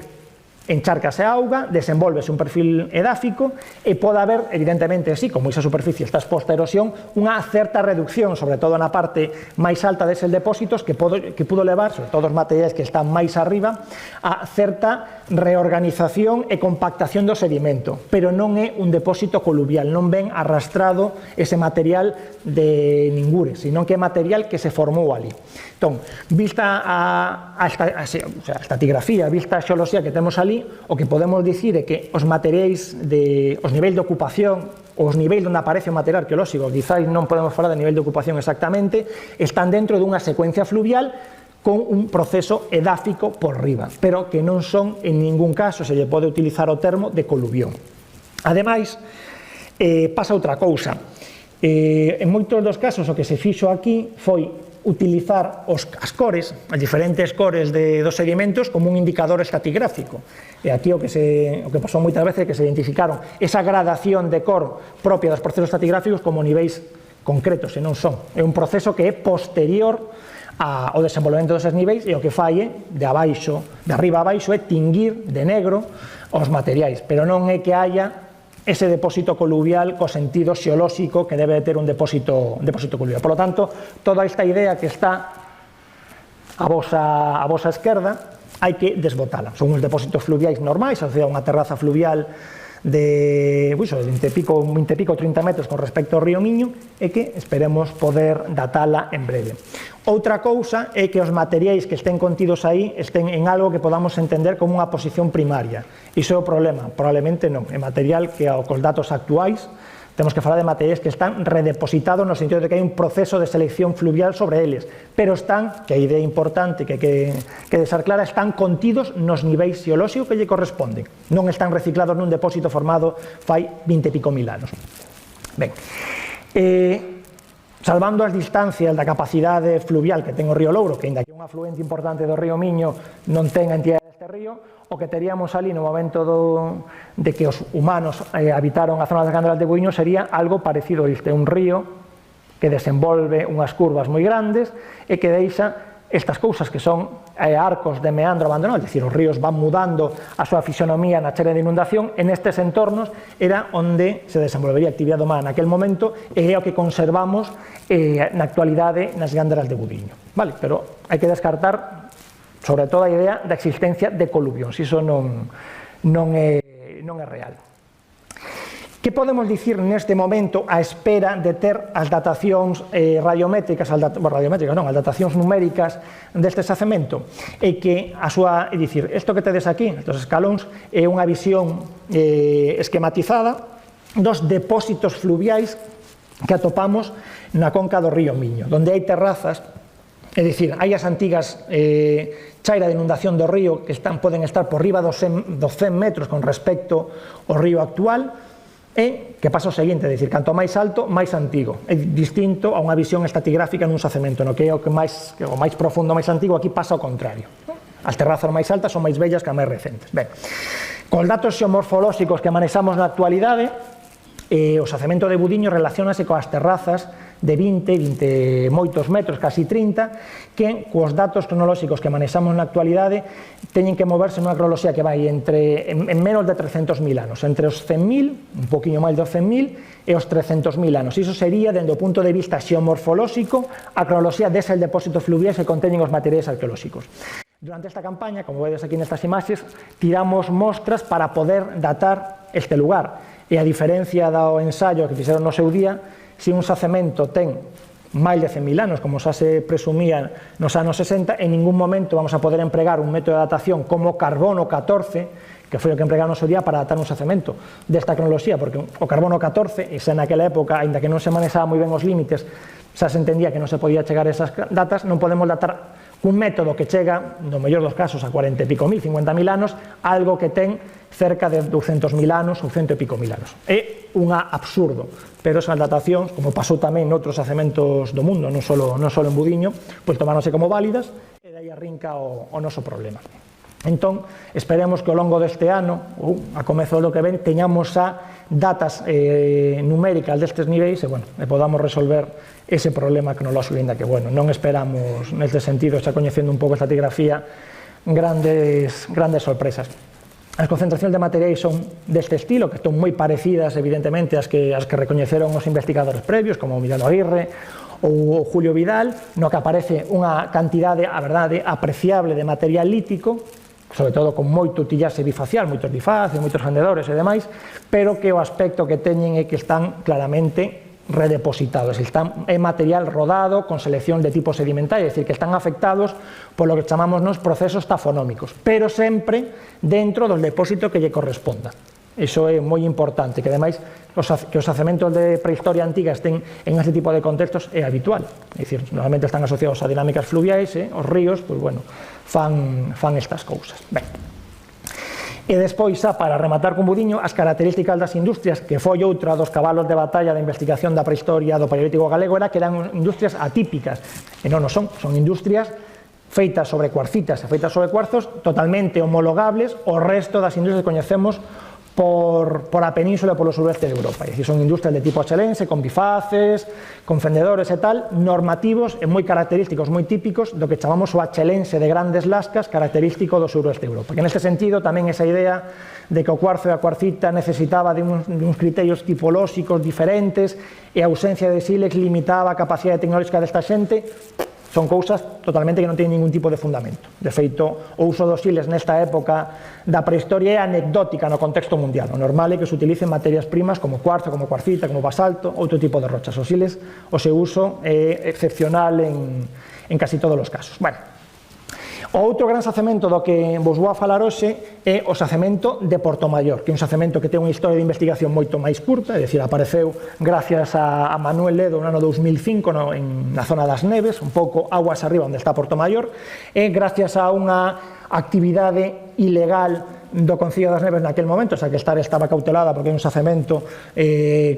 Speaker 2: encharcase a auga, desenvolvese un perfil edáfico e pode haber, evidentemente, así, como esa superficie está exposta a erosión, unha certa reducción, sobre todo na parte máis alta deses depósitos, que pudo levar, sobre todo os materiais que están máis arriba, a certa reorganización e compactación do sedimento, pero non é un depósito coluvial, non ven arrastrado ese material de ningure, sino que é material que se formou ali. Entón, vista a estratigrafía, vista a xeoloxía que temos ali, o que podemos dicir é que os materiais, os niveis de ocupación, os niveis onde aparece o material arqueolóxico, quizás non podemos falar de nivel de ocupación exactamente, están dentro dunha secuencia fluvial con un proceso edáfico por riba, pero que non son, en ningún caso, se lle pode utilizar o termo de coluvión. Ademais, pasa outra cousa. En moitos dos casos, o que se fixo aquí foi utilizar as cores, as diferentes cores dos sedimentos como un indicador estratigráfico. E aquí o que pasou moitas veces é que se identificaron esa gradación de cor propia dos procesos estratigráficos como niveis concretos, e non son. É un proceso que é posterior ao desenvolvemento deses niveis, e o que fai de arriba a baixo é tinguir de negro os materiais, pero non é que haya ese depósito coluvial co sentido xeolóxico que debe ter un depósito coluvial. Por lo tanto, toda esta idea que está a vosa esquerda hai que desbotala. Son uns depósitos fluviais normais, ou sea, unha terraza fluvial de 20 e pico 30 metros con respecto ao río Miño, e que esperemos poder datala en breve. Outra cousa é que os materiais que estén contidos aí estén en algo que podamos entender como unha posición primaria. Iso é o problema, probablemente non. É material que, cos datos actuais, temos que falar de materiais que están redepositados no sentido de que hai un proceso de selección fluvial sobre eles, pero están, que a idea importante que deixar clara, están contidos nos niveis xeolóxicos que lle corresponden. Non están reciclados nun depósito formado fai 20 e pico mil anos. Ben, salvando as distancias da capacidade fluvial que ten o río Louro, que ainda que é un afluente importante do río Miño non ten a entidade deste río, o que teríamos ali no momento de que os humanos habitaron a zona das Ganderas de Buiño sería algo parecido a isto, un río que desenvolve unhas curvas moi grandes e que deixa estas cousas que son arcos de meandro abandonado, é dicir, os ríos van mudando a súa fisionomía na chea de inundación. En estes entornos era onde se desenvolvería a actividade humana naquel momento, e é o que conservamos na actualidade nas Ganderas de Budiño. Vale, pero hai que descartar sobre todo a idea da existencia de coluvións, iso non é real. Que podemos dicir neste momento á espera de ter as datacións radiométricas, as datacións numéricas deste xacemento? É que é dicir, isto que tedes aquí, estes escalóns, é unha visión esquematizada dos depósitos fluviais que atopamos na conca do río Miño, onde hai terrazas, é dicir, hai as antigas chaira de inundación do río que poden estar por riba dos 100 metros con respecto ao río actual, e que pasa o seguinte, é dicir, canto máis alto, máis antigo. É distinto a unha visión estratigráfica nun xacemento, no que é o máis profundo, máis antigo, aquí pasa o contrario. As terrazas máis altas son máis bellas que as máis recentes. Ben, cos datos xeomorfolóxicos que manexamos na actualidade, o xacemento de Budiño relacionase coas terrazas de 20 moitos metros, casi 30, que cos datos cronolóxicos que manexamos na actualidade teñen que moverse nunha cronoloxía que vai en menos de 300.000 anos, entre os 100.000, un poquinho máis de 100.000, e os 300.000 anos. Iso sería, dende o punto de vista xeomorfolóxico, a cronoloxía deses depósitos fluviais que conteñen os materiais arqueolóxicos. Durante esta campaña, como vedes aquí nestas imaxes, tiramos mostras para poder datar este lugar. E a diferencia do ensaio que fixeron no seu día, se un xacemento ten máis de 100.000 anos, como xa se presumía nos anos 60, en ningún momento vamos a poder empregar un método de datación como carbono 14, que foi o que empregaron no seu día para datar un xacemento desta cronoloxía, porque o carbono 14, e xa naquela época, aínda que non se manexaba moi ben os límites, xa se entendía que non se podía chegar a esas datas, non podemos datar un método que chega, no mellor dos casos, a 40 e pico mil, 50.000 anos, algo que ten cerca de 200.000 anos ou 100 e pico mil anos. É un absurdo, pero esas datacións, como pasou tamén noutros xacementos do mundo, non só en Budiño, pois tomáronse como válidas, e dai arrinca o noso problema. Entón, esperemos que ao longo deste ano, ou a comezo do que ven, teñamos xa datas numéricas destes niveis e podamos resolver ese problema cronolóxico, ainda que, non esperamos, neste sentido, xa coñecendo un pouco a estratigrafía, grandes sorpresas. As concentracións de materiais son deste estilo, que están moi parecidas, evidentemente, as que recoñeceron os investigadores previos, como Miguel Aguirre ou Julio Vidal, no que aparece unha cantidade, a verdade, apreciable de material lítico, sobre todo con moito tillaxe bifacial, moitos bifaces, moitos rendedores e demais, pero que o aspecto que teñen é que están claramente redepositados, é material rodado con selección de tipo sedimentario, é dicir, que están afectados polo que chamamos nos procesos tafonómicos, pero sempre dentro do depósito que lle corresponda. Iso é moi importante, que ademais que os xacementos de prehistoria antiga estén en este tipo de contextos é habitual, é dicir, normalmente están asociados a dinámicas fluviais, os ríos, fan estas cousas. Ben. E despois, xa, para rematar con budiño, as características das industrias, que foi outra dos cabalos de batalla da investigación da prehistoria do Paleolítico galego, era que eran industrias atípicas, e non o son industrias feitas sobre cuarcitas e feitas sobre cuarzos totalmente homologables ao resto das industrias que coñecemos por a península e polo suroeste de Europa. É dicir, son industrias de tipo excelense, con bifaces, con fendedores e tal, normativos e moi característicos, moi típicos do que chamamos o excelense de grandes lascas, característico do suroeste de Europa. Que neste sentido tamén esa idea de que o cuarzo e a cuarcita necesitaba de uns criterios tipolóxicos diferentes e a ausencia de sílex limitaba a capacidade tecnolóxica desta xente, son cousas totalmente que non teñen ningún tipo de fundamento. De feito, o uso dos sílex nesta época da prehistoria é anecdótica no contexto mundial. O normal é que se utilicen materias primas como cuarzo, como cuarcita, como basalto, outro tipo de rochas. Os sílex, o seu uso é excepcional en casi todos os casos. Bueno, o outro gran xacemento do que vos vou a falar hoxe é o xacemento de Portomayor, que é un xacemento que ten unha historia de investigación moito máis curta, é dicir, apareceu gracias a Manuel Ledo no ano 2005 na zona das Neves, un pouco aguas arriba onde está Portomayor, e gracias a unha actividade ilegal do Concello das Neves naquel momento, xa que estaba cautelada porque é un xacemento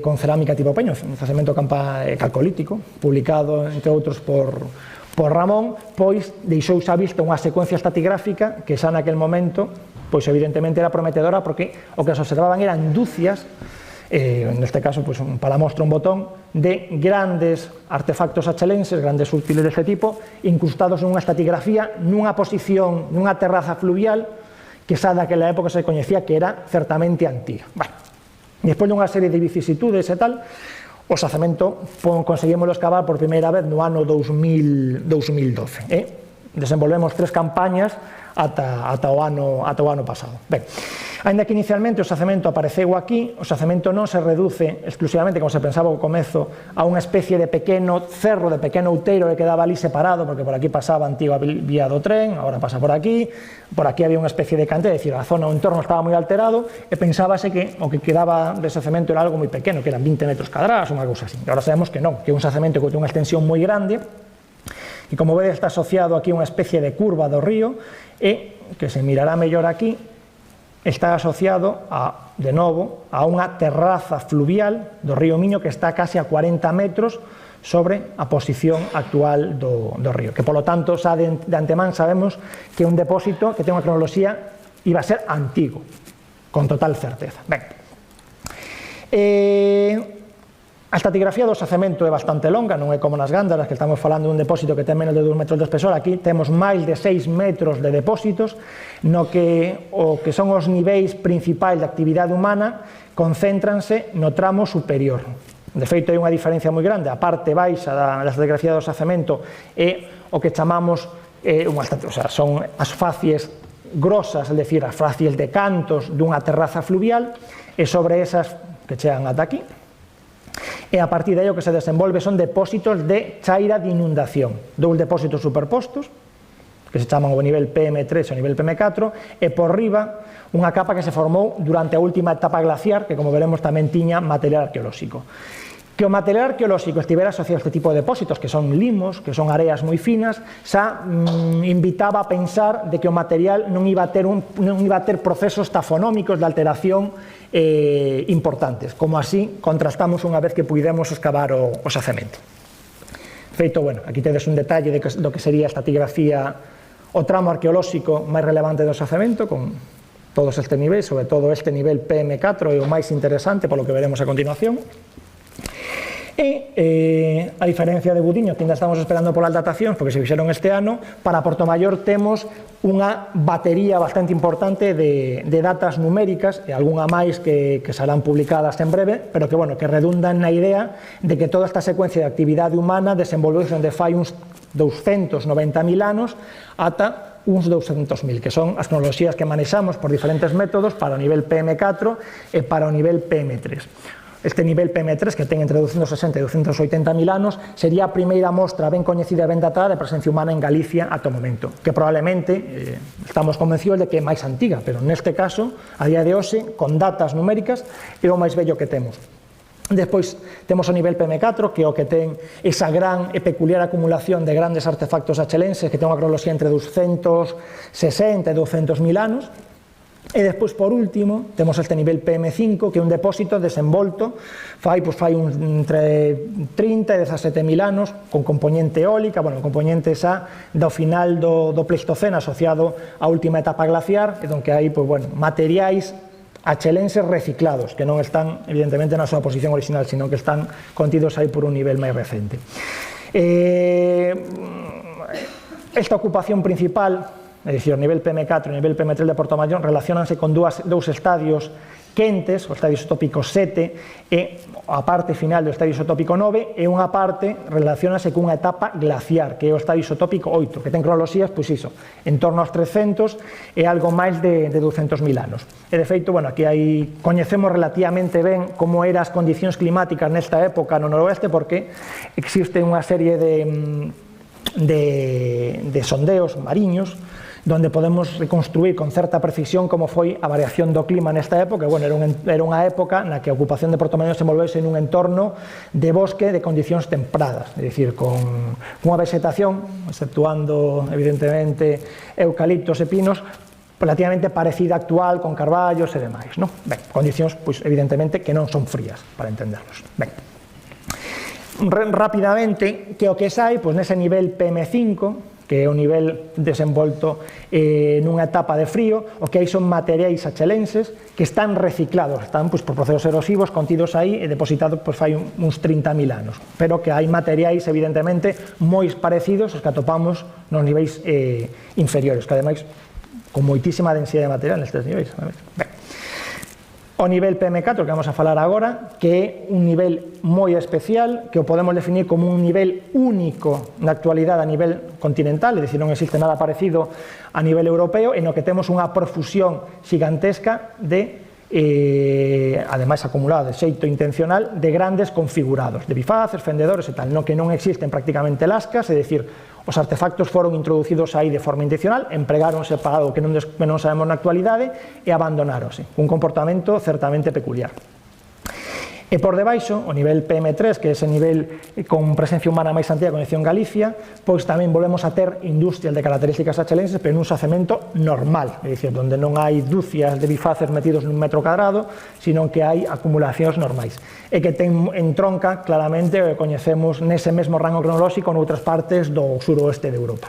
Speaker 2: con cerámica tipo peño, un xacemento calcolítico, publicado, entre outros, por Ramón, pois deixou xa vista unha secuencia estratigráfica que xa naquel momento, pois evidentemente era prometedora, porque o que se observaban eran dúcias, neste caso, para mostra un botón, de grandes artefactos excelenses, grandes útiles deste tipo, incrustados nunha estratigrafía, nunha posición, nunha terraza fluvial, que xa daquela época se coñecía que era certamente antiga. Despois dunha serie de vicisitudes e tal, o xacemento conseguimos excavar por primeira vez no ano 2012. Desenvolvemos 3 campañas ata o ano pasado. Ben, ainda que inicialmente o xacemento apareceu aquí, o xacemento non se reduce exclusivamente, como se pensaba ao comezo, a unha especie de pequeno cerro, de pequeno outeiro que quedaba ali separado, porque por aquí pasaba a antiga vía do tren, agora pasa por aquí había unha especie de cantera, é dicir, a zona, o entorno estaba moi alterado, e pensábase que o que quedaba de xacemento era algo moi pequeno, que eran 20 metros cadrados, unha cousa así. E agora sabemos que non, que é un xacemento que ten unha extensión moi grande, e como vedes está asociado aquí a unha especie de curva do río, e, que se mirará mellor aquí, está asociado, de novo, a unha terraza fluvial do río Miño que está case a 40 metros sobre a posición actual do río, que polo tanto xa de antemán sabemos que é un depósito que ten unha cronoloxía iba a ser antigo, con total certeza. Ben, a estratigrafía do xacemento é bastante longa, non é como nas Gándaras, que estamos falando dun depósito que ten menos de 2 metros de espesor. Aquí temos máis de 6 metros de depósitos, no que o que son os niveis principais de actividade humana concéntranse no tramo superior. De feito, hai unha diferencia moi grande. A parte baixa da estratigrafía do xacemento é o que chamamos, son as facies grosas, é dicir, as facies de cantos dunha terraza fluvial, e sobre esas que chegan ata aquí, e a partir de aí o que se desenvolve son depósitos de chaira de inundación, 2 depósitos superpostos que se chaman o nivel PM3 e o nivel PM4, e por riba unha capa que se formou durante a última etapa glaciar, que como veremos tamén tiña material arqueolóxico. Que o material arqueolóxico estivera asociado a este tipo de depósitos, que son limos, que son areas moi finas, xa invitaba a pensar de que o material non iba a ter procesos tafonómicos de alteración importantes, como así contrastamos unha vez que puidemos excavar o xacemento. Feito, aquí tedes un detalle do que sería a estratigrafía o tramo arqueolóxico máis relevante do xacemento, con todos estes niveis, sobre todo este nivel PM4 é o máis interesante, polo que veremos a continuación. E, a diferencia de Budiño, que ainda estamos esperando polas datacións, porque se fixeron este ano, para Portomayor temos unha batería bastante importante de datas numéricas, e algunha máis que serán publicadas en breve, pero que, bueno, que redundan na idea de que toda esta secuencia de actividade humana desenvolveuse onde fai uns 290.000 anos ata uns 200.000, que son as cronoloxías que manexamos por diferentes métodos para o nivel PM4 e para o nivel PM3. Este nivel PM3, que ten entre 260 e 280.000 anos, sería a primeira mostra ben coñecida e ben datada de presencia humana en Galicia ata o momento, que probablemente estamos convencidos de que é máis antiga, pero neste caso, a día de hoxe, con datas numéricas, é o máis vello que temos. Despois temos o nivel PM4, que é o que ten esa gran e peculiar acumulación de grandes artefactos achelenses, que ten unha cronoloxía entre 260 e 200.000 anos. E despois, por último, temos este nivel PM5, que é un depósito desenvolto fai entre 30 e 17.000 anos, con componente eólica, bueno, componente xa do final do Pleistoceno asociado á última etapa glaciar, e donde hai, materiais achelenses reciclados, que non están, evidentemente, na súa posición original, sino que están contidos aí por un nivel máis recente. Esta ocupación principal, é dicir, o nivel PM4 e o nivel PM3 de Portomayor, relacionanse con dous estadios quentes, o estadio isotópico 7 e a parte final do estadio isotópico 9, e unha parte relacionase cunha etapa glaciar, que é o estadio isotópico 8, que ten cronoloxías, pois iso, en torno aos 300 e algo máis de 200.000 anos. E de feito, bueno, aquí coñecemos relativamente ben como eran as condicións climáticas nesta época no noroeste, porque existe unha serie de sondeos mariños donde podemos reconstruir con certa precisión como foi a variación do clima nesta época. Bueno, era unha época na que a ocupación de Portomayor se envolvese nun entorno de bosque de condicións tempradas, é dicir, con unha vegetación, exceptuando, evidentemente, eucaliptos e pinos, relativamente parecida a actual, con carballos e demais, non? Ben, condicións, pois, evidentemente, que non son frías, para entenderlos. Ben, rapidamente, que o que sai, pois, nese nivel PM5, que é o nivel desenvolto nunha etapa de frío, o que hai son materiais achelenses que están reciclados, están por procesos erosivos contidos aí e depositados fai uns 30.000 anos, pero que hai materiais evidentemente moi parecidos aos que atopamos nos niveis inferiores, que ademais con moitísima densidade de material nestes niveis. Ben, o nivel PM4, que vamos a falar agora, que é un nivel moi especial, que o podemos definir como un nivel único na actualidade a nivel continental, é dicir, non existe nada parecido a nivel europeo, en o que temos unha profusión gigantesca de, ademais acumulada de xeito intencional, de grandes configurados, de bifaces, fendedores e tal, no que non existen prácticamente lascas, é dicir, os artefactos foron introducidos aí de forma intencional, empregáronse para algo que non sabemos na actualidade e abandonáronse, un comportamento certamente peculiar. E por debaixo, o nivel PM3, que é ese nivel con presencia humana máis antiga coñecido en Galicia, pois tamén volvemos a ter industrias de características achelenses, pero nun xacemento normal, é dicir, onde non hai dúcias de bifaces metidos nun metro cadrado, sino que hai acumulacións normais, e que entronca claramente o que coñecemos nese mesmo rango cronolóxico noutras partes do suroeste de Europa.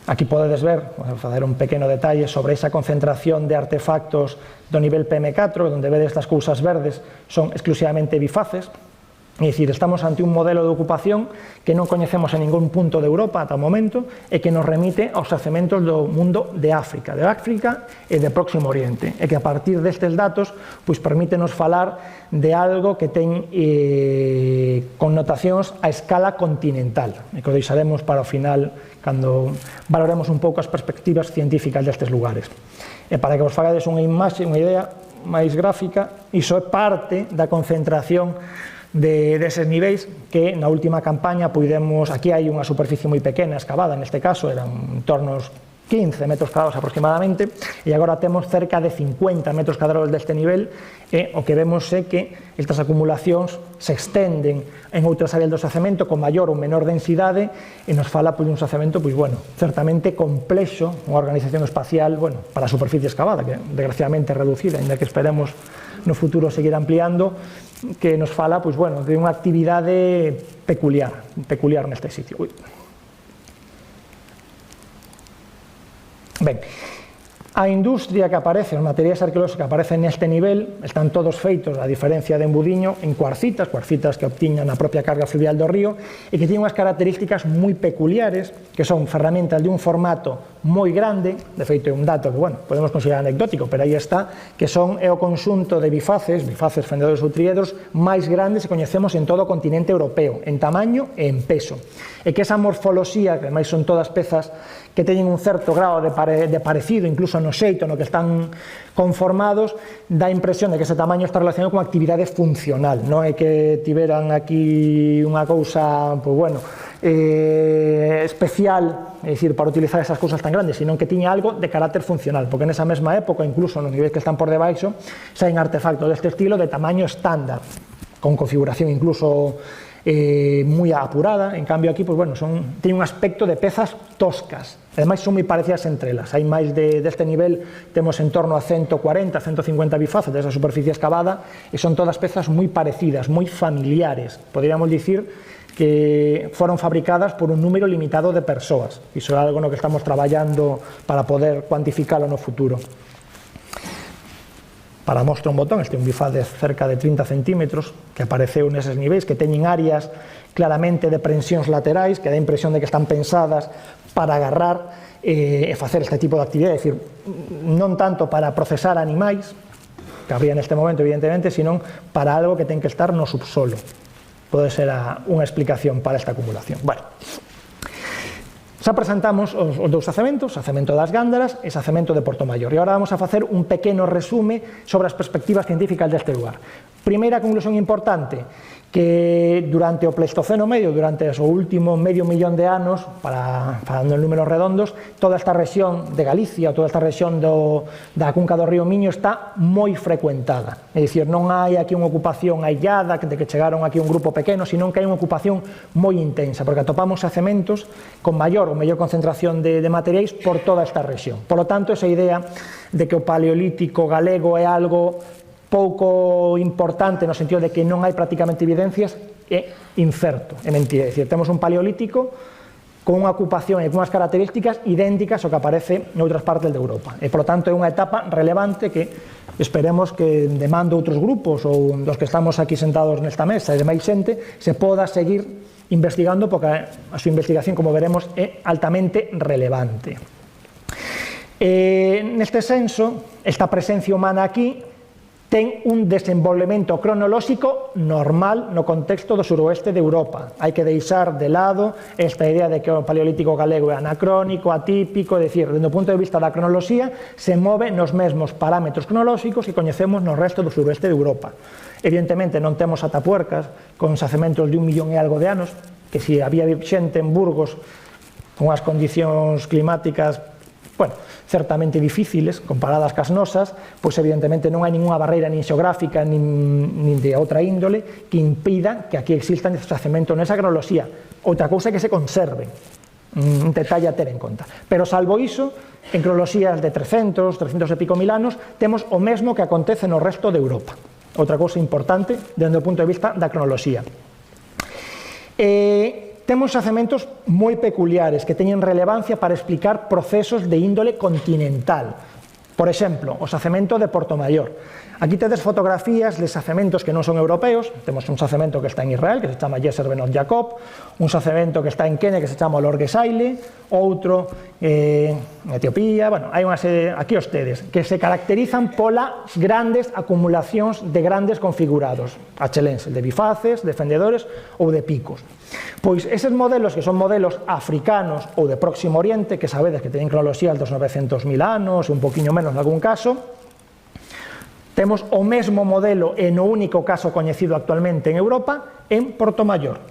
Speaker 2: Aquí podedes ver, vou facer un pequeno detalle sobre esa concentración de artefactos do nivel PM4, onde vedes estas cousas verdes son exclusivamente bifaces, é dicir, estamos ante un modelo de ocupación que non coñecemos en ningún punto de Europa ata o momento e que nos remite aos xacementos do mundo de África e de Próximo Oriente, e que a partir destes datos pois permítenos falar de algo que ten connotacións a escala continental, e que o deixaremos para o final cando valoremos un pouco as perspectivas científicas destes lugares. E para que vos fagades unha imaxe, unha idea máis gráfica, iso é parte da concentración deses niveis que na última campaña puidemos, aquí hai unha superficie moi pequena escavada, neste caso eran en torno aos 15 metros cadrados aproximadamente, e agora temos cerca de 50 metros cadrados deste nivel, e o que vemos é que estas acumulacións se extenden en outras áreas do xacemento con maior ou menor densidade, e nos fala un xacemento certamente complexo, unha organización espacial para a superficie escavada, que desgraciadamente é reducida, ainda que esperemos no futuro seguir ampliando, que nos fala de unha actividade peculiar neste sitio. Ben, a industria que aparece, os materiais arqueolóxicos que aparecen neste nivel, están todos feitos, a diferencia de Embudiño, en cuarcitas que obtiñan a propia carga fluvial do río e que tienen unhas características moi peculiares, que son ferramentas de un formato moi grande, de feito é un dato que, bueno, podemos considerar anecdótico, pero aí está, que é o conxunto de bifaces, fendedores ou triedros, máis grandes que coñecemos en todo o continente europeo, en tamaño e en peso. E que esa morfoloxía, que ademais son todas pezas que teñen un certo grado de parecido, incluso no xeito no que están conformados, dá a impresión de que ese tamaño está relacionado con actividade funcional, non é que tiveran aquí unha cousa, pois bueno, especial, é dicir, para utilizar esas cousas tan grandes, sino que tiña algo de carácter funcional, porque nesa mesma época, incluso nos niveis que están por debaixo, saen artefactos deste estilo de tamaño estándar, con configuración incluso moi apurada. En cambio aquí, pues bueno, teñen un aspecto de pezas toscas, ademais son moi parecidas entre elas. Hai máis deste nivel, temos en torno a 140, 150 bifaces desa superficie excavada, e son todas pezas moi parecidas, moi familiares. Poderíamos dicir que foron fabricadas por un número limitado de persoas. Iso é algo no que estamos traballando para poder cuantificalo no futuro. Para mostra un botón, este é un bifaz de cerca de 30 centímetros que apareceu neses niveis, que teñen áreas claramente de prensións laterais, que dá a impresión de que están pensadas para agarrar e facer este tipo de actividade, é dicir, non tanto para procesar animais, que habría neste momento evidentemente, sino para algo que ten que estar no subsolo. Pode ser unha explicación para esta acumulación. Bueno, xa presentamos os dous xacementos, xacemento das Gándaras e xacemento de Portomayor, e agora vamos a facer un pequeno resume sobre as perspectivas científicas deste lugar. Primeira conclusión importante, que durante o Pleistoceno medio, durante o último medio millón de anos, falando en números redondos, toda esta rexión de Galicia, toda esta rexión da cunca do río Miño está moi frecuentada. É dicir, non hai aquí unha ocupación aillada de que chegaron aquí un grupo pequeno, sino que hai unha ocupación moi intensa, porque atopamos xacementos con maior ou mellor concentración de materiais por toda esta rexión. Por lo tanto, esa idea de que o paleolítico galego é algo pouco importante no sentido de que non hai prácticamente evidencias é incerto, é mentira. É dicir, temos un paleolítico con unha ocupación e con unhas características idénticas ao que aparece en outras partes de Europa. E, por lo tanto, é unha etapa relevante que esperemos que demande outros grupos ou dos que estamos aquí sentados nesta mesa e de máis xente se poda seguir investigando, porque a súa investigación, como veremos, é altamente relevante. Neste senso, esta presencia humana aquí ten un desenvolvemento cronolóxico normal no contexto do suroeste de Europa. Hai que deixar de lado esta idea de que o paleolítico galego é anacrónico, atípico, é dicir, dende o punto de vista da cronoloxía, se move nos mesmos parámetros cronolóxicos que coñecemos no resto do suroeste de Europa. Evidentemente non temos atapuercas con xacementos de 1 millón e algo de anos, que se había xente en Burgos con as condicións climáticas, bueno, certamente difíciles, comparadas cas nosas, pois evidentemente non hai ninguna barreira nin xeográfica nin de outra índole que impida que aquí existan estes xacementos nesa cronoloxía. Outra cousa é que se conserven, un detalle a ter en conta. Pero salvo iso, en cronoloxías de 300 e pico mil anos, temos o mesmo que acontece no resto de Europa. Outra cousa importante dende o punto de vista da cronoloxía. Temos xacementos moi peculiares que teñen relevancia para explicar procesos de índole continental. Por exemplo, o xacemento de Portomayor. Aquí tedes fotografías de xacementos que non son europeos. Temos un xacemento que está en Israel, que se chama Yeser Benot Jacob, un xacemento que está en Kenia, que se chama Lorgesaile, outro en Etiopía. Bueno, hai unha serie, aquí os tedes, que se caracterizan polas grandes acumulacións de grandes configurados, achelenses, de bifaces, de fendedores ou de picos. Pois eses modelos, que son modelos africanos ou de Próximo Oriente, que sabedes que teñen cronoloxías dos 900.000 anos, un poquinho menos en algún caso, temos o mesmo modelo e no único caso coñecido actualmente en Europa en Portomayor.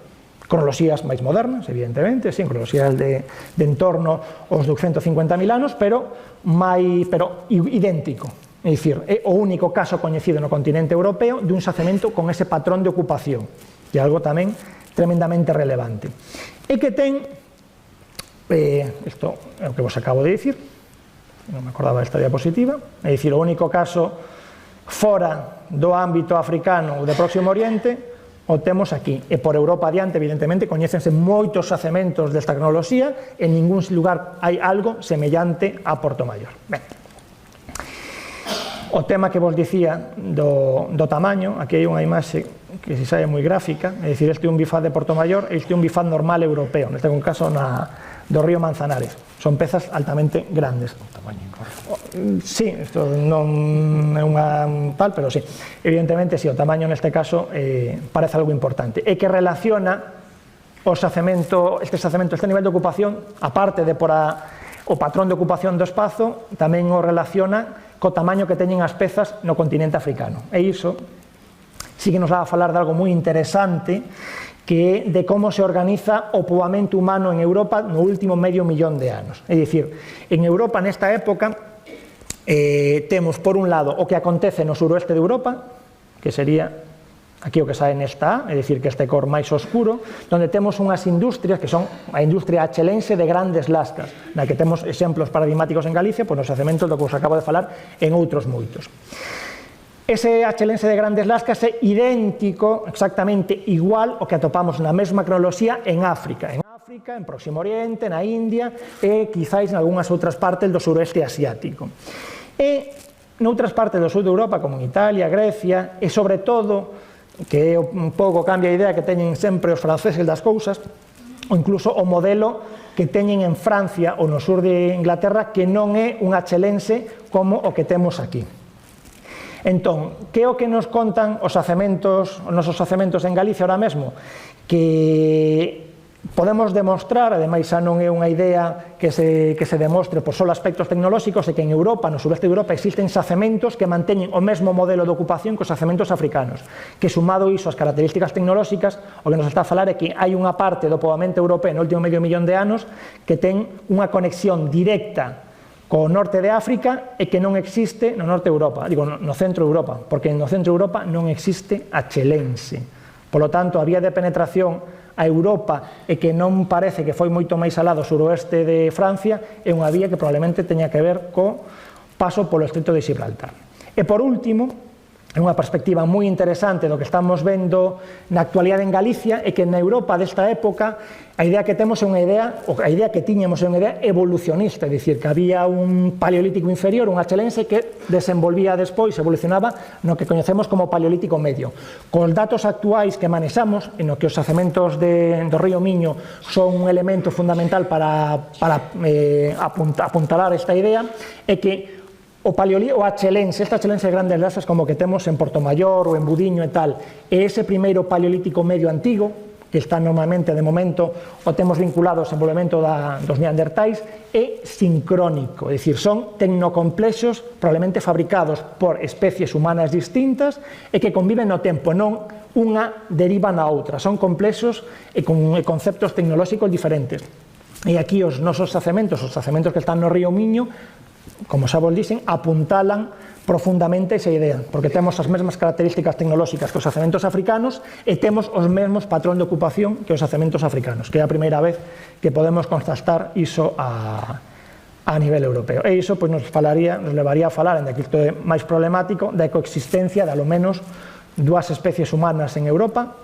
Speaker 2: Cronoloxías máis modernas, evidentemente, sin cronoloxías de entorno aos 250.000 anos, pero idéntico. É dicir, é o único caso coñecido no continente europeo de un xacemento con ese patrón de ocupación. E algo tamén tremendamente relevante. E que ten, isto é o que vos acabo de dicir, non me acordaba desta diapositiva, é dicir, o único caso fora do ámbito africano ou de Próximo Oriente o temos aquí. E por Europa adiante, evidentemente, coñécense moitos xacementos desta tecnoloxía, en ningún lugar hai algo semellante a Portomayor. Ben, o tema que vos dicía do tamaño, aquí hai unha imaxe que se sabe moi gráfica, é dicir, este é un bifaz de Portomayor e este é un bifaz normal europeo, neste caso do río Manzanares. Son pezas altamente grandes. Sí, isto non é unha tal, pero sí. Evidentemente, sí, o tamaño neste caso parece algo importante. E que relaciona este nivel de ocupación, aparte de por o patrón de ocupación do espazo, tamén o relaciona co tamaño que teñen as pezas no continente africano. E iso sí que nos va a falar de algo moi interesante, que é de como se organiza o poboamento humano en Europa no último medio millón de anos. É dicir, en Europa nesta época temos por un lado o que acontece no suroeste de Europa, que sería aquí o que sae nesta A, é dicir, que este cor máis oscuro, onde temos unhas industrias que son a industria achelense de grandes lascas, na que temos exemplos paradigmáticos en Galicia, pois nos xacementos do que os acabo de falar, en outros moitos. Ese achelense de grandes lascas é idéntico, exactamente igual ao que atopamos na mesma cronoloxía en África, en Próximo Oriente, na India e quizáis en algunhas outras partes do suroeste asiático. E noutras partes do sur de Europa, como en Italia, Grecia, e sobre todo, que un pouco cambia a idea que teñen sempre os franceses das cousas, ou incluso o modelo que teñen en Francia ou no sur de Inglaterra, que non é un achelense como o que temos aquí. Entón, que é o que nos contan os nosos xacementos en Galicia ahora mesmo? Que podemos demostrar, ademais xa non é unha idea que se demostre por só aspectos tecnolóxicos, é que en Europa, no sureste de Europa, existen xacementos que manteñen o mesmo modelo de ocupación que os xacementos africanos, que sumado iso ás características tecnolóxicas, o que nos está a falar é que hai unha parte do poboamento europeo no último medio millón de anos que ten unha conexión directa co norte de África e que non existe no norte de Europa, digo, no centro de Europa, porque no centro de Europa non existe achelense. Por lo tanto, a vía de penetración a Europa e que non parece que foi moito máis alá do suroeste de Francia, é unha vía que probablemente teña que ver co paso polo Estreito de Gibraltar. E por último, é unha perspectiva moi interesante do que estamos vendo na actualidade en Galicia, é que na Europa desta época a idea que temos é unha idea, ou a idea que tiñamos é unha idea evolucionista, é dicir, que había un paleolítico inferior, un achelense que desenvolvía despois, evolucionaba no que coñecemos como paleolítico medio. Cos datos actuais que manexamos, en o que os xacementos do río Miño son un elemento fundamental para apuntalar esta idea, é que o achelense, esta achelense de grandes lascas como que temos en Portomayor ou en Budiño e tal, e ese primeiro paleolítico medio antigo, que está normalmente, de momento, o temos vinculado ao desenvolvemento dos neandertais, é sincrónico, é dicir, son tecnocomplexos probablemente fabricados por especies humanas distintas e que conviven no tempo, non unha deriva na outra, son complexos e con conceptos tecnolóxicos diferentes. E aquí os nosos xacementos que están no río Miño, como xa vos dixen, apuntalan profundamente esa idea, porque temos as mesmas características tecnolóxicas que os xacementos africanos e temos os mesmos patrón de ocupación que os xacementos africanos, que é a primeira vez que podemos constatar iso a nivel europeo. E iso nos levaría a falar, en que isto é máis problemático, da coexistencia de, ao menos, dúas especies humanas en Europa,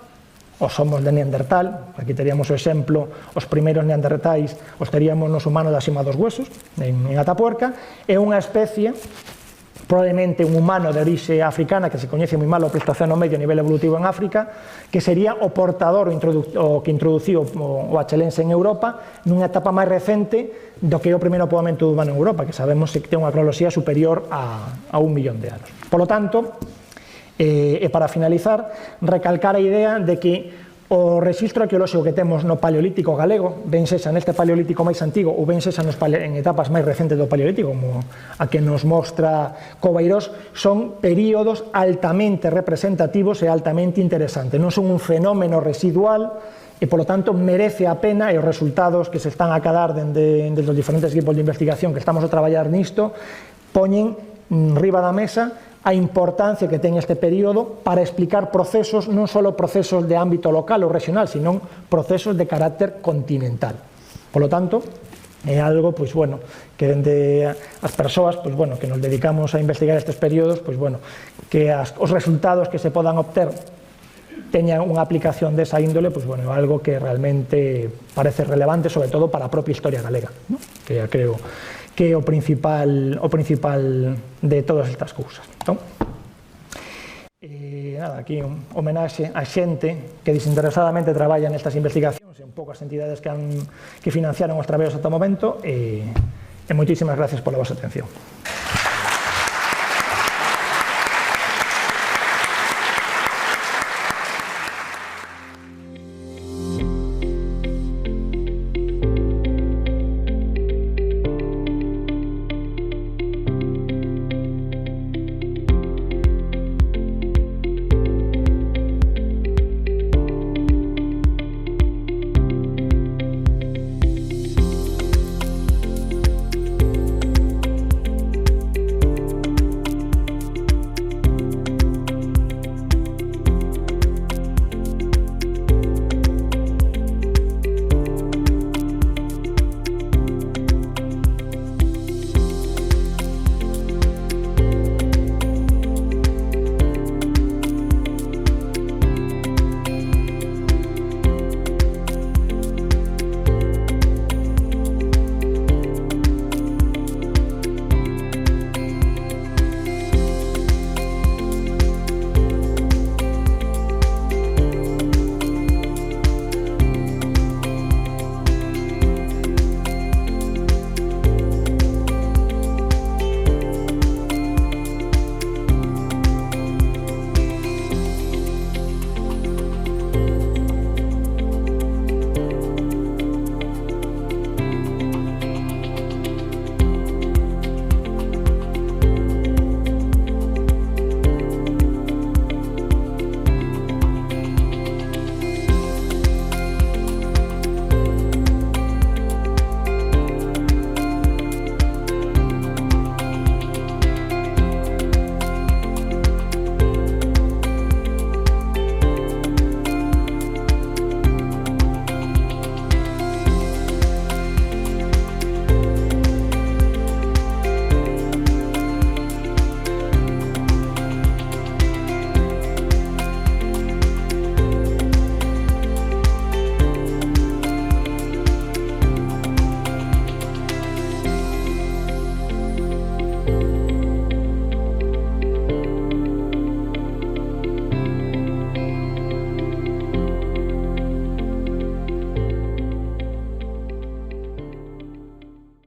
Speaker 2: os somos de Neandertal, aquí teríamos o exemplo, os primeiros neandertais os teríamos nos humanos da cima dos huesos, en Atapuerca, é unha especie, probablemente un humano de orixe africana, que se coñece moi mal o Pleistoceno medio a nivel evolutivo en África, que sería o portador, o que introduciu o achelense en Europa, nunha etapa máis recente do que é o primeiro poboamento humano en Europa, que sabemos que ten unha cronoloxía superior a 1 millón de anos. Por lo tanto, e para finalizar, recalcar a idea de que o rexistro arqueolóxico que temos no Paleolítico galego, ben sexa neste Paleolítico máis antigo ou ben sexa en etapas máis recentes do Paleolítico, como a que nos mostra Covairós, son períodos altamente representativos e altamente interesantes. Non son un fenómeno residual e, polo tanto, merece a pena, e os resultados que se están a cadar dende os diferentes equipos de investigación que estamos a traballar nisto, poñen riba da mesa a importancia que ten este período para explicar procesos, non só procesos de ámbito local ou regional, sino procesos de carácter continental. Por lo tanto, é algo que dende as persoas que nos dedicamos a investigar estes períodos, que os resultados que se podan obter teña unha aplicación desa índole, pois, bueno, algo que realmente parece relevante, sobre todo para a propia historia galega, ¿no? Que creo que é o principal de todas estas cousas. Entón, nada, aquí un homenaxe a xente que desinteresadamente traballa nestas investigacións e un pouco as entidades que financiaron os traballos ata o momento, e moitísimas gracias pola vosa atención.